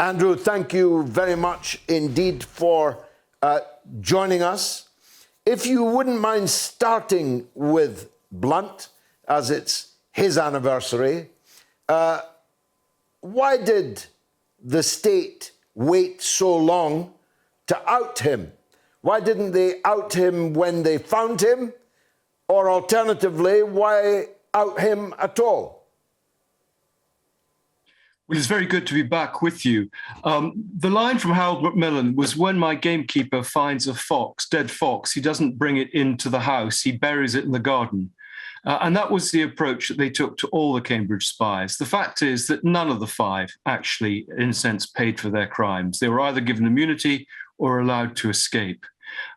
Andrew, thank you very much indeed for joining us. If you wouldn't mind starting with Blunt, as it's his anniversary, why did the state wait so long to out him? Why didn't they out him when they found him? Or alternatively, why out him at all? Well, it's very good to be back with you. The line from Harold Macmillan was, when my gamekeeper finds a fox, dead fox, he doesn't bring it into the house, he buries it in the garden. And that was the approach that they took to all the Cambridge spies. The fact is that none of the five actually, in a sense, paid for their crimes. They were either given immunity or allowed to escape.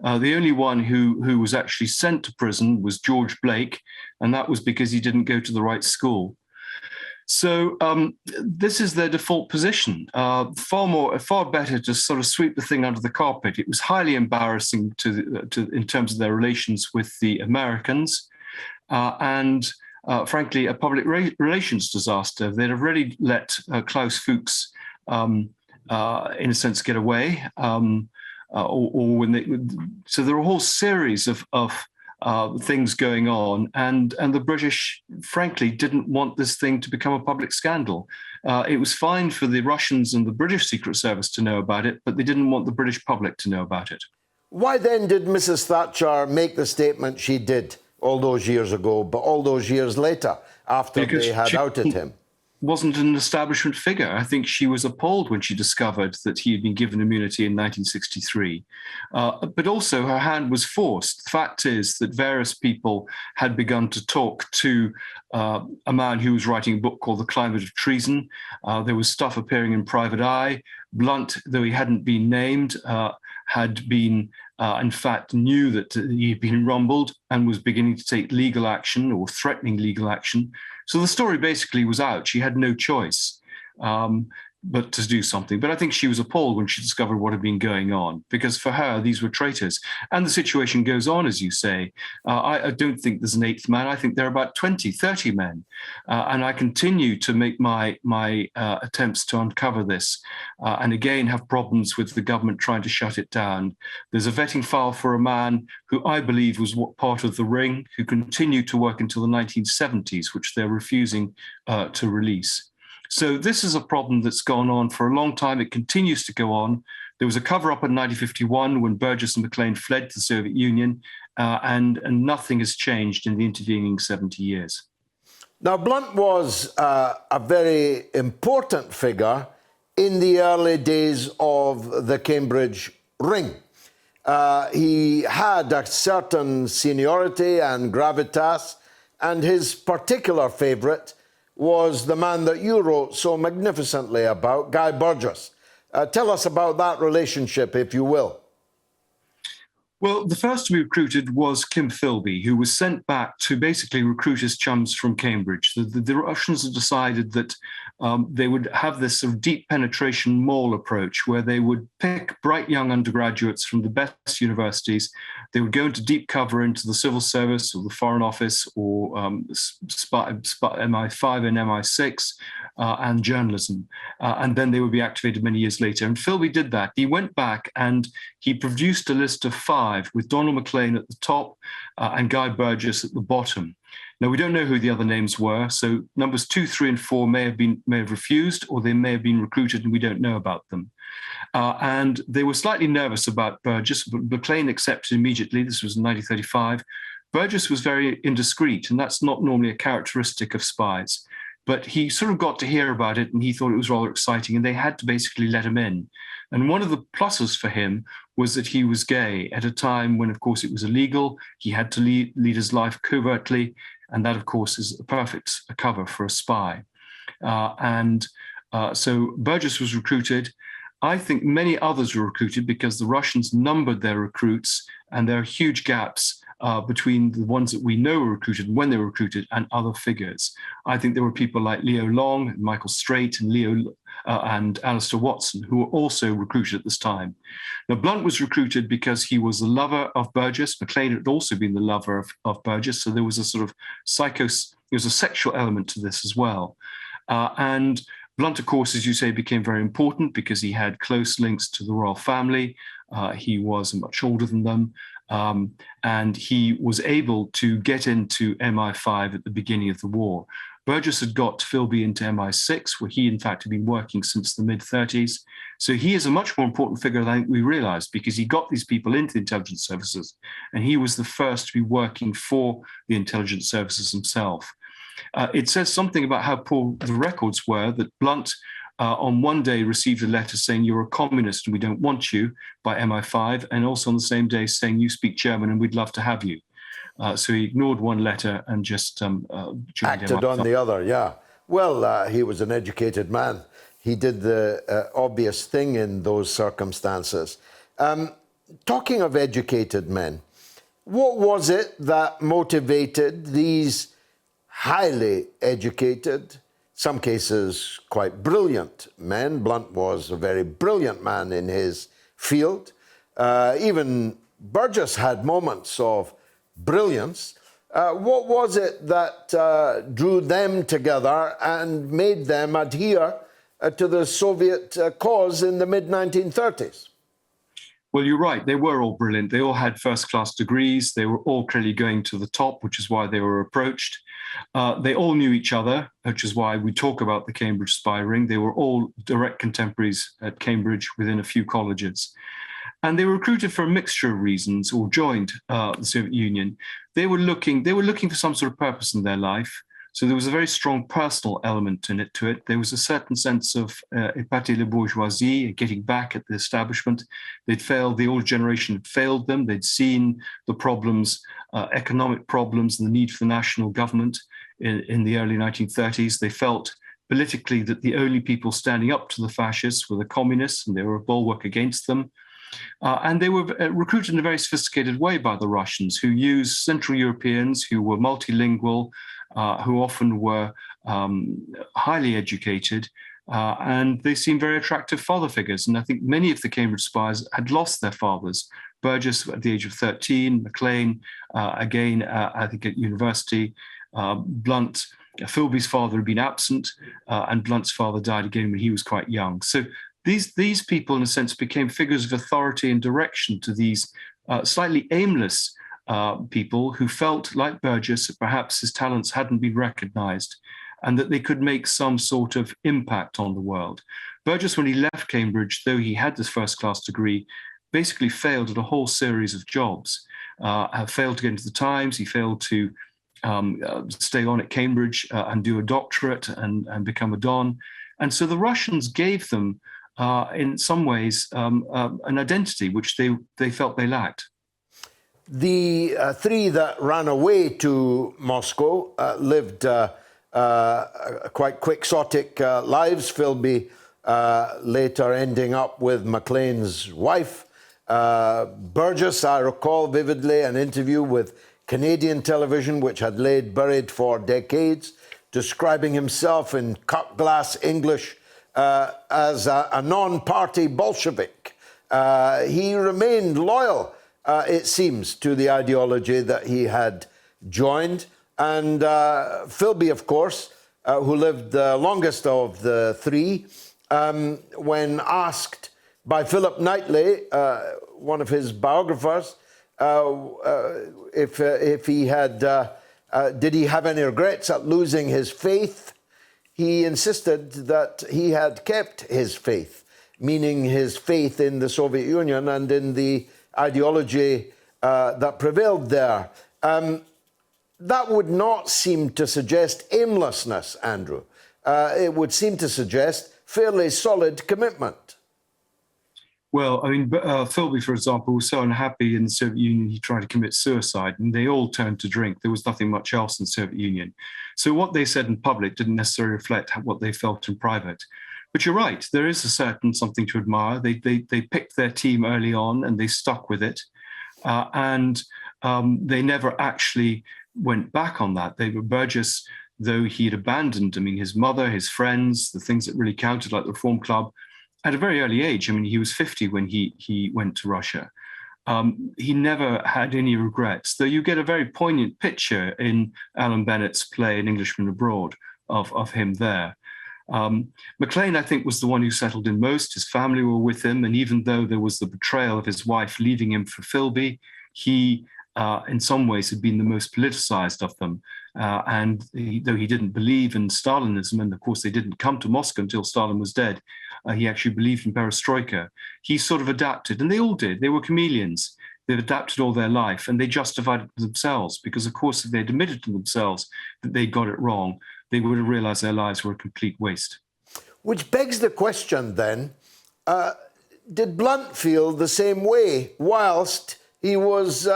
The only one who was actually sent to prison was George Blake, and that was because he didn't go to the right school. So this is their default position. Far better to sort of sweep the thing under the carpet. It was highly embarrassing in terms of their relations with the Americans, and frankly, a public relations disaster. They'd already let Klaus Fuchs, in a sense, get away, so there are a whole series of things going on, and the British, frankly, didn't want this thing to become a public scandal. It was fine for the Russians and the British Secret Service to know about it, but they didn't want the British public to know about it. Why then did Mrs. Thatcher make the statement she did all those years ago, but all those years later, after they had outed him? Wasn't an establishment figure. I think she was appalled when she discovered that he had been given immunity in 1963. But also her hand was forced. The fact is that various people had begun to talk to a man who was writing a book called The Climate of Treason. There was stuff appearing in Private Eye. Blunt, though he hadn't been named, had been, in fact, knew that he'd been rumbled and was beginning to take legal action or threatening legal action. So the story basically was out. She had no choice but to do something. But I think she was appalled when she discovered what had been going on, because for her, these were traitors. And the situation goes on, as you say. I don't think there's an eighth man. I think there are about 20, 30 men. And I continue to make my attempts to uncover this and again have problems with the government trying to shut it down. There's a vetting file for a man who I believe was part of the ring, who continued to work until the 1970s, which they're refusing to release. So this is a problem that's gone on for a long time. It continues to go on. There was a cover-up in 1951 when Burgess and Maclean fled to the Soviet Union, and nothing has changed in the intervening 70 years. Now, Blunt was a very important figure in the early days of the Cambridge Ring. He had a certain seniority and gravitas, and his particular favourite was the man that you wrote so magnificently about, Guy Burgess. Tell us about that relationship, if you will. Well, the first to be recruited was Kim Philby, who was sent back to basically recruit his chums from Cambridge. The Russians had decided that they would have this sort of deep penetration mole approach, where they would pick bright young undergraduates from the best universities. They would go into deep cover into the civil service or the Foreign Office or MI5 and MI6 and journalism. And then they would be activated many years later. And Philby did that. He went back and he produced a list of 5 with Donald Maclean at the top and Guy Burgess at the bottom. Now, we don't know who the other names were, so numbers 2, 3, and 4 may have refused, or they may have been recruited and we don't know about them. And they were slightly nervous about Burgess, but Maclean accepted immediately. This was in 1935. Burgess was very indiscreet, and that's not normally a characteristic of spies. But he sort of got to hear about it, and he thought it was rather exciting, and they had to basically let him in. And one of the pluses for him was that he was gay at a time when, of course, it was illegal. He had to lead his life covertly, and that, of course, is a perfect cover for a spy. So Burgess was recruited. I think many others were recruited because the Russians numbered their recruits, and there are huge gaps between the ones that we know were recruited and when they were recruited and other figures. I think there were people like Leo Long and Michael Straight and Alistair Watson who were also recruited at this time. Now, Blunt was recruited because he was the lover of Burgess. Maclean had also been the lover of Burgess, so there was a sort of there was a sexual element to this as well. And Blunt, of course, as you say, became very important because he had close links to the royal family. He was much older than them. And he was able to get into MI5 at the beginning of the war. Burgess had got Philby into MI6, where he, in fact, had been working since the mid-30s. So he is a much more important figure than I think we realized, because he got these people into the intelligence services, and he was the first to be working for the intelligence services himself. It says something about how poor the records were, that Blunt on one day received a letter saying, "You're a communist and we don't want you," by MI5, and also on the same day saying, "You speak German and we'd love to have you." So he ignored one letter and just acted MI5. on the other, yeah. Well, he was an educated man. He did the obvious thing in those circumstances. Talking of educated men, what was it that motivated these highly educated, some cases quite brilliant men? Blunt was a very brilliant man in his field. Even Burgess had moments of brilliance. What was it that drew them together and made them adhere to the Soviet cause in the mid-1930s? Well, you're right. They were all brilliant. They all had first-class degrees. They were all clearly going to the top, which is why they were approached. They all knew each other, which is why we talk about the Cambridge spy ring. They were all direct contemporaries at Cambridge within a few colleges. And they were recruited for a mixture of reasons, or joined the Soviet Union. They were looking for some sort of purpose in their life. So there was a very strong personal element to it. There was a certain sense of épater la bourgeoisie, getting back at the establishment. They'd failed, the old generation had failed them. They'd seen the problems, economic problems, and the need for the national government in the early 1930s. They felt politically that the only people standing up to the fascists were the communists, and they were a bulwark against them. And they were recruited in a very sophisticated way by the Russians, who used Central Europeans who were multilingual, who often were highly educated, and they seemed very attractive father figures. And I think many of the Cambridge spies had lost their fathers. Burgess at the age of 13, Maclean, again, I think at university, Blunt, Philby's father had been absent, and Blunt's father died again when he was quite young. So these people, in a sense, became figures of authority and direction to these slightly aimless people who felt, like Burgess, that perhaps his talents hadn't been recognized and that they could make some sort of impact on the world. Burgess, when he left Cambridge, though he had this first-class degree, basically failed at a whole series of jobs. Failed to get into the Times, he failed to stay on at Cambridge and do a doctorate and become a Don. And so the Russians gave them, in some ways, an identity which they felt they lacked. The three that ran away to Moscow lived quite quixotic lives. Philby later ending up with Maclean's wife. Burgess, I recall vividly an interview with Canadian television, which had laid buried for decades, describing himself in cut-glass English as a non-party Bolshevik. He remained loyal, it seems, to the ideology that he had joined. And Philby, of course, who lived the longest of the three, when asked by Philip Knightley, one of his biographers, if he had, did he have any regrets at losing his faith, he insisted that he had kept his faith, meaning his faith in the Soviet Union and in the ideology that prevailed there. That would not seem to suggest aimlessness, Andrew. It would seem to suggest fairly solid commitment. Well, I mean, Philby, for example, was so unhappy in the Soviet Union, he tried to commit suicide, and they all turned to drink. There was nothing much else in the Soviet Union. So what they said in public didn't necessarily reflect what they felt in private. But you're right, there is a certain something to admire. They picked their team early on, and they stuck with it. And they never actually went back on that. Burgess, though he had abandoned, I mean, his mother, his friends, the things that really counted, like the Reform Club, at a very early age. I mean, he was 50 when he went to Russia. He never had any regrets, though you get a very poignant picture in Alan Bennett's play, An Englishman Abroad, of him there. Maclean, I think, was the one who settled in most. His family were with him, and even though there was the betrayal of his wife leaving him for Philby, he, in some ways, had been the most politicized of them. Though he didn't believe in Stalinism, and of course they didn't come to Moscow until Stalin was dead, he actually believed in perestroika. He sort of adapted, and they all did. They were chameleons. They've adapted all their life, and they justified it themselves because, of course, if they'd admitted to themselves that they got it wrong, they would have realized their lives were a complete waste. Which begs the question then, did Blunt feel the same way whilst he was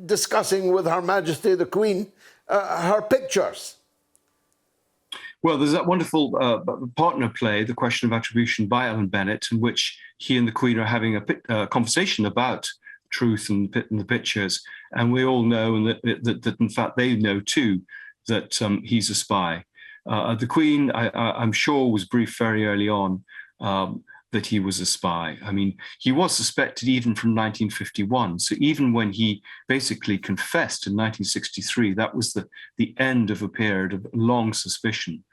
discussing with Her Majesty the Queen her pictures? Well, there's that wonderful partner play, The Question of Attribution, by Alan Bennett, in which he and the Queen are having a conversation about truth and the pictures. And we all know that in fact, they know too that he's a spy. The Queen, I'm sure, was briefed very early on that he was a spy. I mean, he was suspected even from 1951. So even when he basically confessed in 1963, that was the end of a period of long suspicion.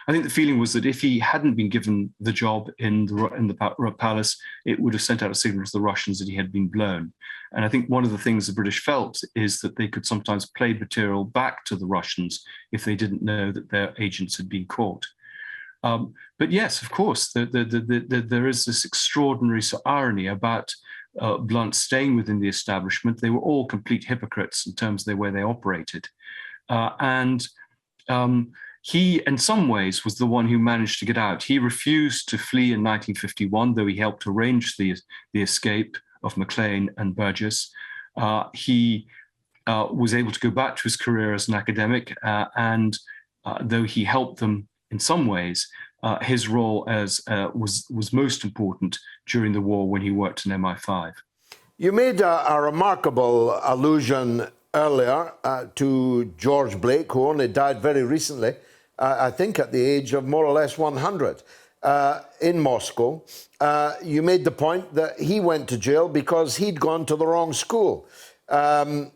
I think the feeling was that if he hadn't been given the job in the palace, it would have sent out a signal to the Russians that he had been blown. And I think one of the things the British felt is that they could sometimes play material back to the Russians if they didn't know that their agents had been caught. But yes, of course, there is this extraordinary irony about Blunt staying within the establishment. They were all complete hypocrites in terms of the way they operated. He, in some ways, was the one who managed to get out. He refused to flee in 1951, though he helped arrange the escape of Maclean and Burgess. He was able to go back to his career as an academic, and though he helped them in some ways, his role was most important during the war when he worked in MI5. You made a remarkable allusion earlier to George Blake, who only died very recently, I think at the age of more or less 100, in Moscow. You made the point that he went to jail because he'd gone to the wrong school. The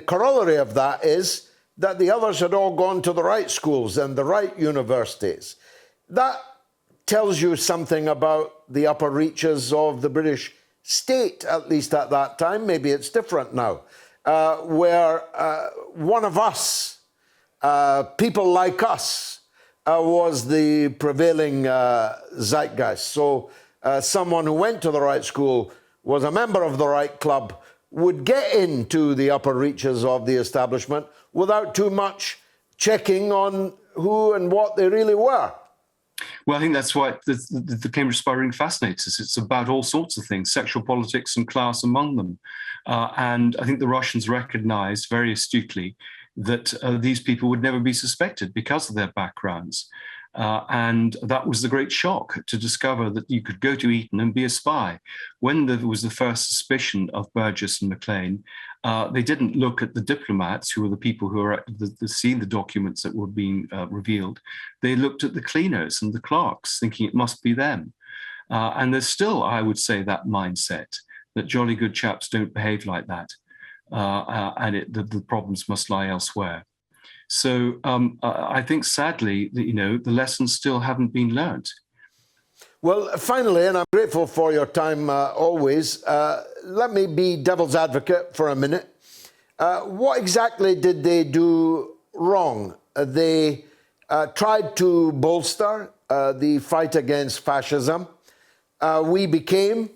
corollary of that is that the others had all gone to the right schools and the right universities. That tells you something about the upper reaches of the British state, at least at that time. Maybe it's different now, where one of us, people like us, was the prevailing zeitgeist. So someone who went to the right school, was a member of the right club, would get into the upper reaches of the establishment without too much checking on who and what they really were. Well, I think that's why the Cambridge spy ring fascinates us. It's about all sorts of things, sexual politics and class among them. And I think the Russians recognized very astutely that these people would never be suspected because of their backgrounds. And that was the great shock, to discover that you could go to Eton and be a spy. When there was the first suspicion of Burgess and Maclean, they didn't look at the diplomats, who were the people who were seeing the documents that were being revealed. They looked at the cleaners and the clerks, thinking it must be them. And there's still, I would say, that mindset that jolly good chaps don't behave like that, and the problems must lie elsewhere. So I think, sadly, the lessons still haven't been learned. Well, finally, and I'm grateful for your time always, let me be devil's advocate for a minute. What exactly did they do wrong? They tried to bolster the fight against fascism. We became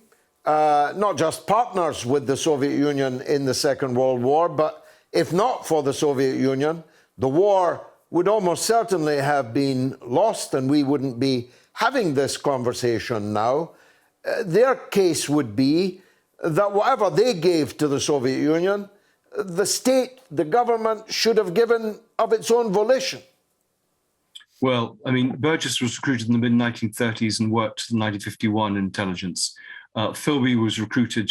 not just partners with the Soviet Union in the Second World War, but if not for the Soviet Union, the war would almost certainly have been lost, and we wouldn't be having this conversation now. Their case would be that whatever they gave to the Soviet Union, the state, the government, should have given of its own volition. Well, I mean, Burgess was recruited in the mid-1930s and worked for the 1951 intelligence. Philby was recruited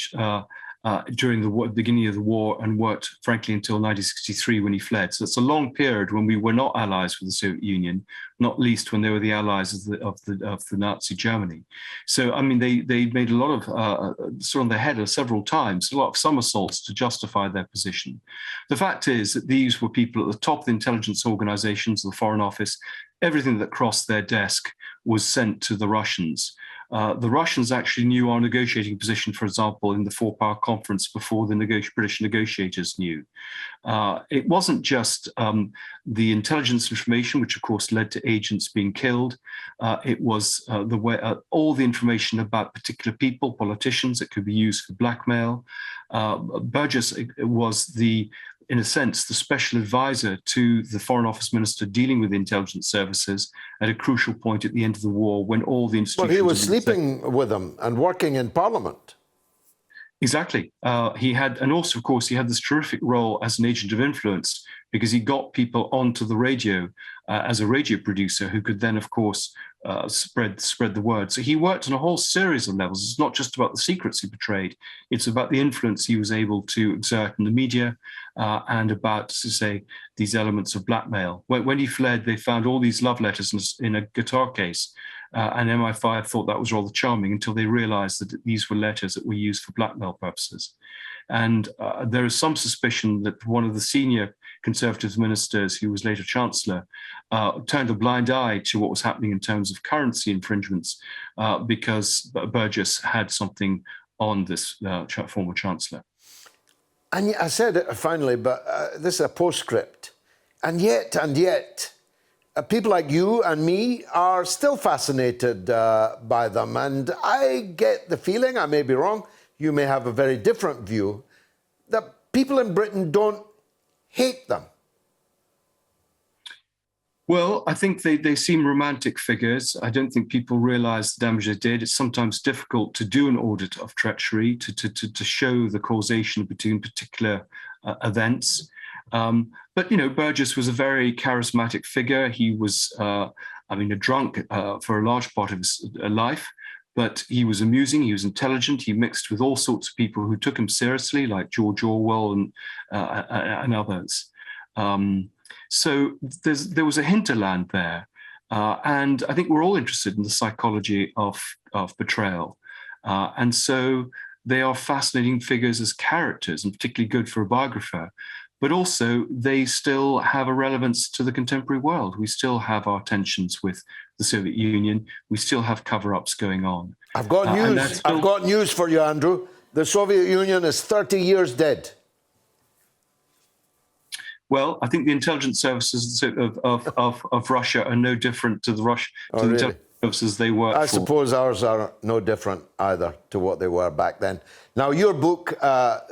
during the beginning of the war and worked, frankly, until 1963 when he fled. So it's a long period when we were not allies with the Soviet Union, not least when they were the allies of the Nazi Germany. So, I mean, they made a lot of, sort of their head several times, a lot of somersaults to justify their position. The fact is that these were people at the top of the intelligence organizations, the Foreign Office, everything that crossed their desk was sent to the Russians. The Russians actually knew our negotiating position, for example, in the four-power conference before the British negotiators knew. It wasn't just the intelligence information, which of course led to agents being killed. It was all the information about particular people, politicians, that could be used for blackmail. Burgess was in a sense, the special advisor to the Foreign Office Minister dealing with the intelligence services at a crucial point at the end of the war when all the institutions... Well, he was sleeping with them and working in Parliament. Exactly. He had, and also, of course, he had this terrific role as an agent of influence because he got people onto the radio as a radio producer who could then, of course, spread the word. So he worked on a whole series of levels. It's not just about the secrets he betrayed. It's about the influence he was able to exert in the media and about, to say, these elements of blackmail. When he fled, they found all these love letters in a guitar case. And MI5 thought that was rather charming until they realized that these were letters that were used for blackmail purposes. And there is some suspicion that one of the senior Conservative ministers, who was later Chancellor, turned a blind eye to what was happening in terms of currency infringements because Burgess had something on this former Chancellor. And I said it finally, but this is a postscript. And yet, people like you and me are still fascinated by them. And I get the feeling, I may be wrong, you may have a very different view, that people in Britain don't hate them. Well, I think they seem romantic figures. I don't think people realise the damage they did. It's sometimes difficult to do an audit of treachery, to show the causation between particular events. But, you know, Burgess was a very charismatic figure. He was, a drunk for a large part of his life, but he was amusing, he was intelligent, he mixed with all sorts of people who took him seriously, like George Orwell and others. So there was a hinterland there. And I think we're all interested in the psychology of betrayal. And so they are fascinating figures as characters, and particularly good for a biographer. But also, they still have a relevance to the contemporary world. We still have our tensions with the Soviet Union. We still have cover-ups going on. I've got news. I've got news for you, Andrew. The Soviet Union is 30 years dead. Well, I think the intelligence services of Russia are no different to the intelligence services they work for. I suppose ours are no different either to what they were back then. Now, your book,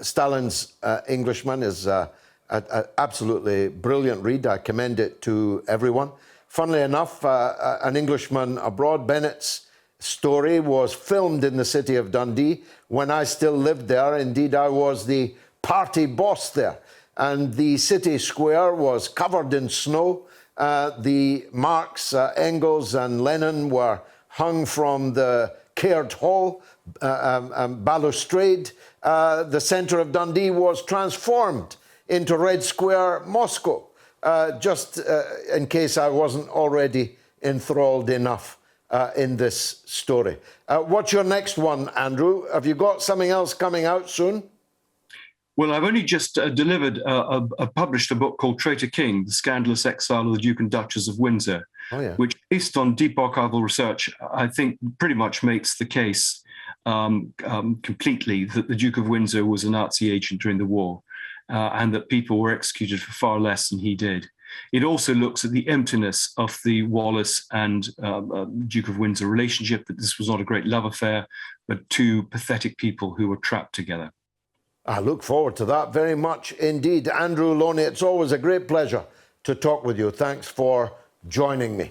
Stalin's Englishman, is an absolutely brilliant read. I commend it to everyone. Funnily enough, An Englishman Abroad, Bennett's story, was filmed in the city of Dundee when I still lived there. Indeed, I was the party boss there. And the city square was covered in snow. The Marx, Engels and Lenin were hung from the Caird Hall balustrade. The centre of Dundee was transformed into Red Square Moscow, just in case I wasn't already enthralled enough in this story. What's your next one, Andrew? Have you got something else coming out soon? Well, I've only just published a book called Traitor King, The Scandalous Exile of the Duke and Duchess of Windsor, which, based on deep archival research, I think pretty much makes the case completely that the Duke of Windsor was a Nazi agent during the war and that people were executed for far less than he did. It also looks at the emptiness of the Wallace and Duke of Windsor relationship, that this was not a great love affair, but two pathetic people who were trapped together. I look forward to that very much indeed. Andrew Lownie, it's always a great pleasure to talk with you. Thanks for joining me.